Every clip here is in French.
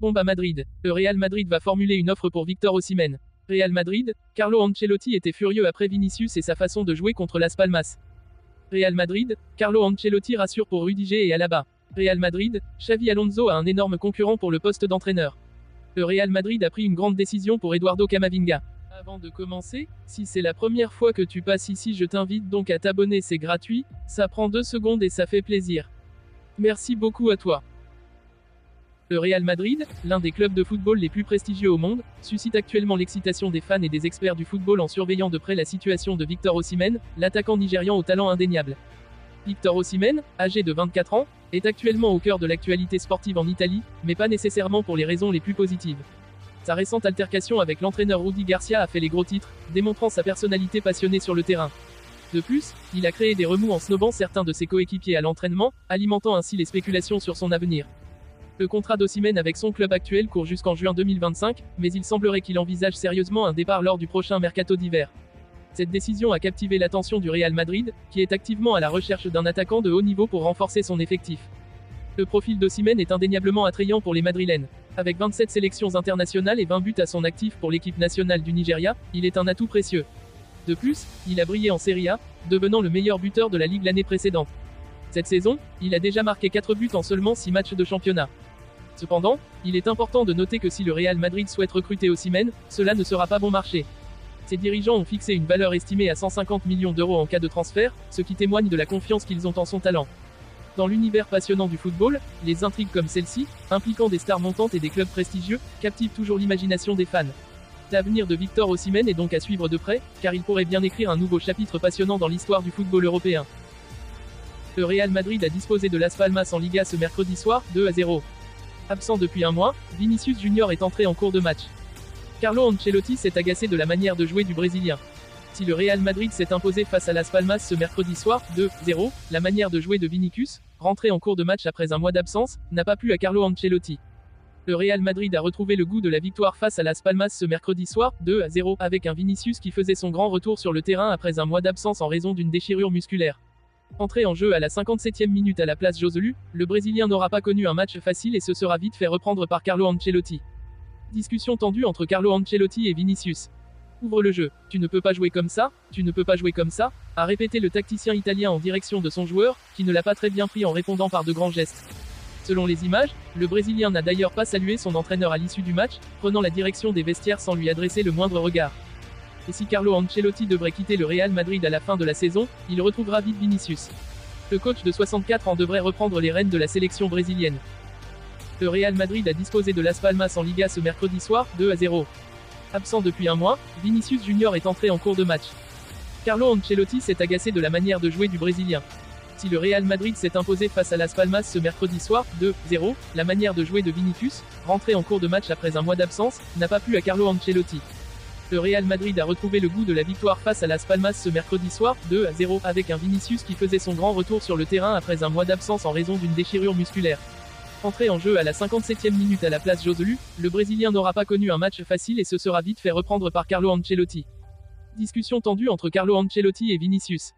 Bombe à Madrid. Le Real Madrid va formuler une offre pour Victor Osimhen. Real Madrid, Carlo Ancelotti était furieux après Vinicius et sa façon de jouer contre Las Palmas. Real Madrid, Carlo Ancelotti rassure pour Rudiger et Alaba. Real Madrid, Xavi Alonso a un énorme concurrent pour le poste d'entraîneur. Le Real Madrid a pris une grande décision pour Eduardo Camavinga. Avant de commencer, si c'est la première fois que tu passes ici, je t'invite donc à t'abonner, c'est gratuit, ça prend 2 secondes et ça fait plaisir. Merci beaucoup à toi. Le Real Madrid, l'un des clubs de football les plus prestigieux au monde, suscite actuellement l'excitation des fans et des experts du football en surveillant de près la situation de Victor Osimhen, l'attaquant nigérian au talent indéniable. Victor Osimhen, âgé de 24 ans, est actuellement au cœur de l'actualité sportive en Italie, mais pas nécessairement pour les raisons les plus positives. Sa récente altercation avec l'entraîneur Rudy Garcia a fait les gros titres, démontrant sa personnalité passionnée sur le terrain. De plus, il a créé des remous en snobant certains de ses coéquipiers à l'entraînement, alimentant ainsi les spéculations sur son avenir. Le contrat d'Osimhen avec son club actuel court jusqu'en juin 2025, mais il semblerait qu'il envisage sérieusement un départ lors du prochain mercato d'hiver. Cette décision a captivé l'attention du Real Madrid, qui est activement à la recherche d'un attaquant de haut niveau pour renforcer son effectif. Le profil d'Osimhen est indéniablement attrayant pour les Madrilènes. Avec 27 sélections internationales et 20 buts à son actif pour l'équipe nationale du Nigeria, il est un atout précieux. De plus, il a brillé en Serie A, devenant le meilleur buteur de la Ligue l'année précédente. Cette saison, il a déjà marqué 4 buts en seulement 6 matchs de championnat. Cependant, il est important de noter que si le Real Madrid souhaite recruter Osimhen, cela ne sera pas bon marché. Ses dirigeants ont fixé une valeur estimée à 150 millions d'euros en cas de transfert, ce qui témoigne de la confiance qu'ils ont en son talent. Dans l'univers passionnant du football, les intrigues comme celle-ci, impliquant des stars montantes et des clubs prestigieux, captivent toujours l'imagination des fans. L'avenir de Victor Osimhen est donc à suivre de près, car il pourrait bien écrire un nouveau chapitre passionnant dans l'histoire du football européen. Le Real Madrid a disposé de Las Palmas en Liga ce mercredi soir, 2-0. Absent depuis un mois, Vinicius Junior est entré en cours de match. Carlo Ancelotti s'est agacé de la manière de jouer du Brésilien. Si le Real Madrid s'est imposé face à Las Palmas ce mercredi soir, 2-0, la manière de jouer de Vinicius, rentré en cours de match après un mois d'absence, n'a pas plu à Carlo Ancelotti. Le Real Madrid a retrouvé le goût de la victoire face à Las Palmas ce mercredi soir, 2-0, avec un Vinicius qui faisait son grand retour sur le terrain après un mois d'absence en raison d'une déchirure musculaire. Entré en jeu à la 57e minute à la place Joselu, le Brésilien n'aura pas connu un match facile et se sera vite fait reprendre par Carlo Ancelotti. Discussion tendue entre Carlo Ancelotti et Vinicius. Ouvre le jeu, tu ne peux pas jouer comme ça, tu ne peux pas jouer comme ça, a répété le tacticien italien en direction de son joueur, qui ne l'a pas très bien pris en répondant par de grands gestes. Selon les images, le Brésilien n'a d'ailleurs pas salué son entraîneur à l'issue du match, prenant la direction des vestiaires sans lui adresser le moindre regard. Et si Carlo Ancelotti devrait quitter le Real Madrid à la fin de la saison, il retrouvera vite Vinicius. Le coach de 64 ans devrait reprendre les rênes de la sélection brésilienne. Le Real Madrid a disposé de Las Palmas en Liga ce mercredi soir, 2-0. Absent depuis un mois, Vinicius Junior est entré en cours de match. Carlo Ancelotti s'est agacé de la manière de jouer du Brésilien. Si le Real Madrid s'est imposé face à Las Palmas ce mercredi soir, 2-0, la manière de jouer de Vinicius, rentré en cours de match après un mois d'absence, n'a pas plu à Carlo Ancelotti. Le Real Madrid a retrouvé le goût de la victoire face à Las Palmas ce mercredi soir, 2-0, avec un Vinicius qui faisait son grand retour sur le terrain après un mois d'absence en raison d'une déchirure musculaire. Entré en jeu à la 57e minute à la place Joselu, le Brésilien n'aura pas connu un match facile et se sera vite fait reprendre par Carlo Ancelotti. Discussion tendue entre Carlo Ancelotti et Vinicius.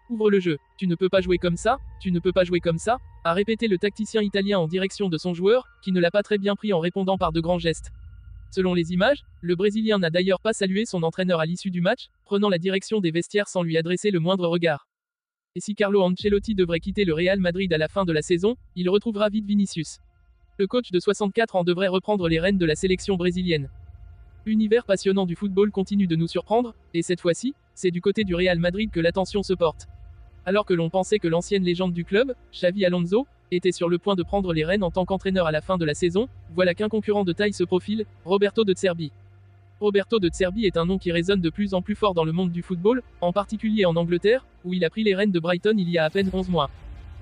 Ouvre le jeu, tu ne peux pas jouer comme ça, tu ne peux pas jouer comme ça, a répété le tacticien italien en direction de son joueur, qui ne l'a pas très bien pris en répondant par de grands gestes. Selon les images, le Brésilien n'a d'ailleurs pas salué son entraîneur à l'issue du match, prenant la direction des vestiaires sans lui adresser le moindre regard. Et si Carlo Ancelotti devrait quitter le Real Madrid à la fin de la saison, il retrouvera vite Vinicius. Le coach de 64 ans devrait reprendre les rênes de la sélection brésilienne. L'univers passionnant du football continue de nous surprendre, et cette fois-ci, c'est du côté du Real Madrid que l'attention se porte. Alors que l'on pensait que l'ancienne légende du club, Xavi Alonso, était sur le point de prendre les rênes en tant qu'entraîneur à la fin de la saison, voilà qu'un concurrent de taille se profile, Roberto De Zerbi. Roberto De Zerbi est un nom qui résonne de plus en plus fort dans le monde du football, en particulier en Angleterre, où il a pris les rênes de Brighton il y a à peine 11 mois.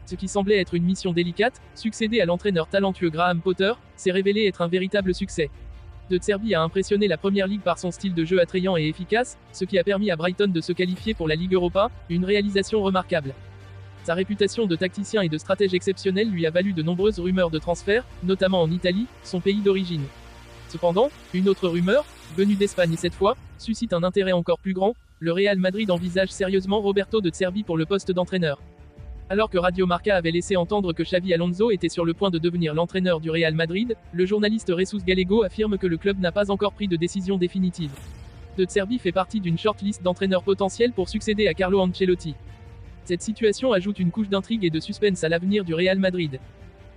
Ce qui semblait être une mission délicate, succéder à l'entraîneur talentueux Graham Potter, s'est révélé être un véritable succès. De Zerbi a impressionné la Première Ligue par son style de jeu attrayant et efficace, ce qui a permis à Brighton de se qualifier pour la Ligue Europa, une réalisation remarquable. Sa réputation de tacticien et de stratège exceptionnel lui a valu de nombreuses rumeurs de transfert, notamment en Italie, son pays d'origine. Cependant, une autre rumeur, venue d'Espagne cette fois, suscite un intérêt encore plus grand, le Real Madrid envisage sérieusement Roberto De Zerbi pour le poste d'entraîneur. Alors que Radio Marca avait laissé entendre que Xavi Alonso était sur le point de devenir l'entraîneur du Real Madrid, le journaliste Jesus Gallego affirme que le club n'a pas encore pris de décision définitive. De Zerbi fait partie d'une shortlist d'entraîneurs potentiels pour succéder à Carlo Ancelotti. Cette situation ajoute une couche d'intrigue et de suspense à l'avenir du Real Madrid.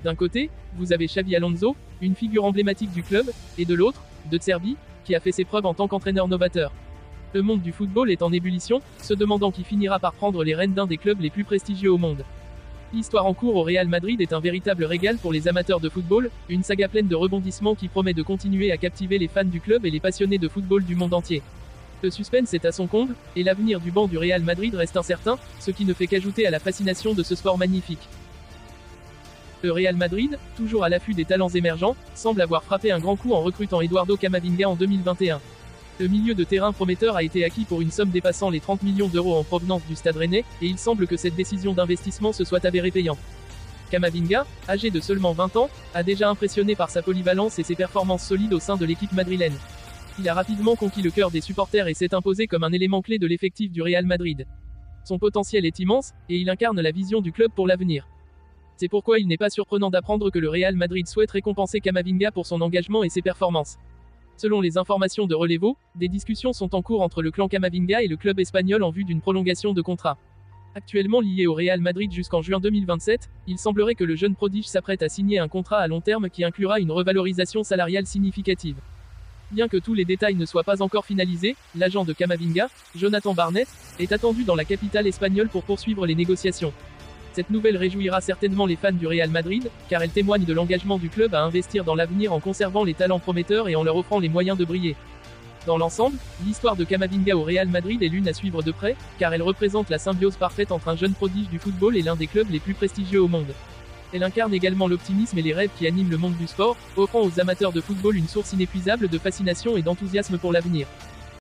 D'un côté, vous avez Xavi Alonso, une figure emblématique du club, et de l'autre, De Zerbi, qui a fait ses preuves en tant qu'entraîneur novateur. Le monde du football est en ébullition, se demandant qui finira par prendre les rênes d'un des clubs les plus prestigieux au monde. L'histoire en cours au Real Madrid est un véritable régal pour les amateurs de football, une saga pleine de rebondissements qui promet de continuer à captiver les fans du club et les passionnés de football du monde entier. Le suspense est à son comble, et l'avenir du banc du Real Madrid reste incertain, ce qui ne fait qu'ajouter à la fascination de ce sport magnifique. Le Real Madrid, toujours à l'affût des talents émergents, semble avoir frappé un grand coup en recrutant Eduardo Camavinga en 2021. Le milieu de terrain prometteur a été acquis pour une somme dépassant les 30 millions d'euros en provenance du Stade Rennais, et il semble que cette décision d'investissement se soit avérée payante. Camavinga, âgé de seulement 20 ans, a déjà impressionné par sa polyvalence et ses performances solides au sein de l'équipe madrilène. Il a rapidement conquis le cœur des supporters et s'est imposé comme un élément clé de l'effectif du Real Madrid. Son potentiel est immense, et il incarne la vision du club pour l'avenir. C'est pourquoi il n'est pas surprenant d'apprendre que le Real Madrid souhaite récompenser Camavinga pour son engagement et ses performances. Selon les informations de Relevo, des discussions sont en cours entre le clan Camavinga et le club espagnol en vue d'une prolongation de contrat. Actuellement lié au Real Madrid jusqu'en juin 2027, il semblerait que le jeune prodige s'apprête à signer un contrat à long terme qui inclura une revalorisation salariale significative. Bien que tous les détails ne soient pas encore finalisés, l'agent de Camavinga, Jonathan Barnett, est attendu dans la capitale espagnole pour poursuivre les négociations. Cette nouvelle réjouira certainement les fans du Real Madrid, car elle témoigne de l'engagement du club à investir dans l'avenir en conservant les talents prometteurs et en leur offrant les moyens de briller. Dans l'ensemble, l'histoire de Camavinga au Real Madrid est l'une à suivre de près, car elle représente la symbiose parfaite entre un jeune prodige du football et l'un des clubs les plus prestigieux au monde. Elle incarne également l'optimisme et les rêves qui animent le monde du sport, offrant aux amateurs de football une source inépuisable de fascination et d'enthousiasme pour l'avenir.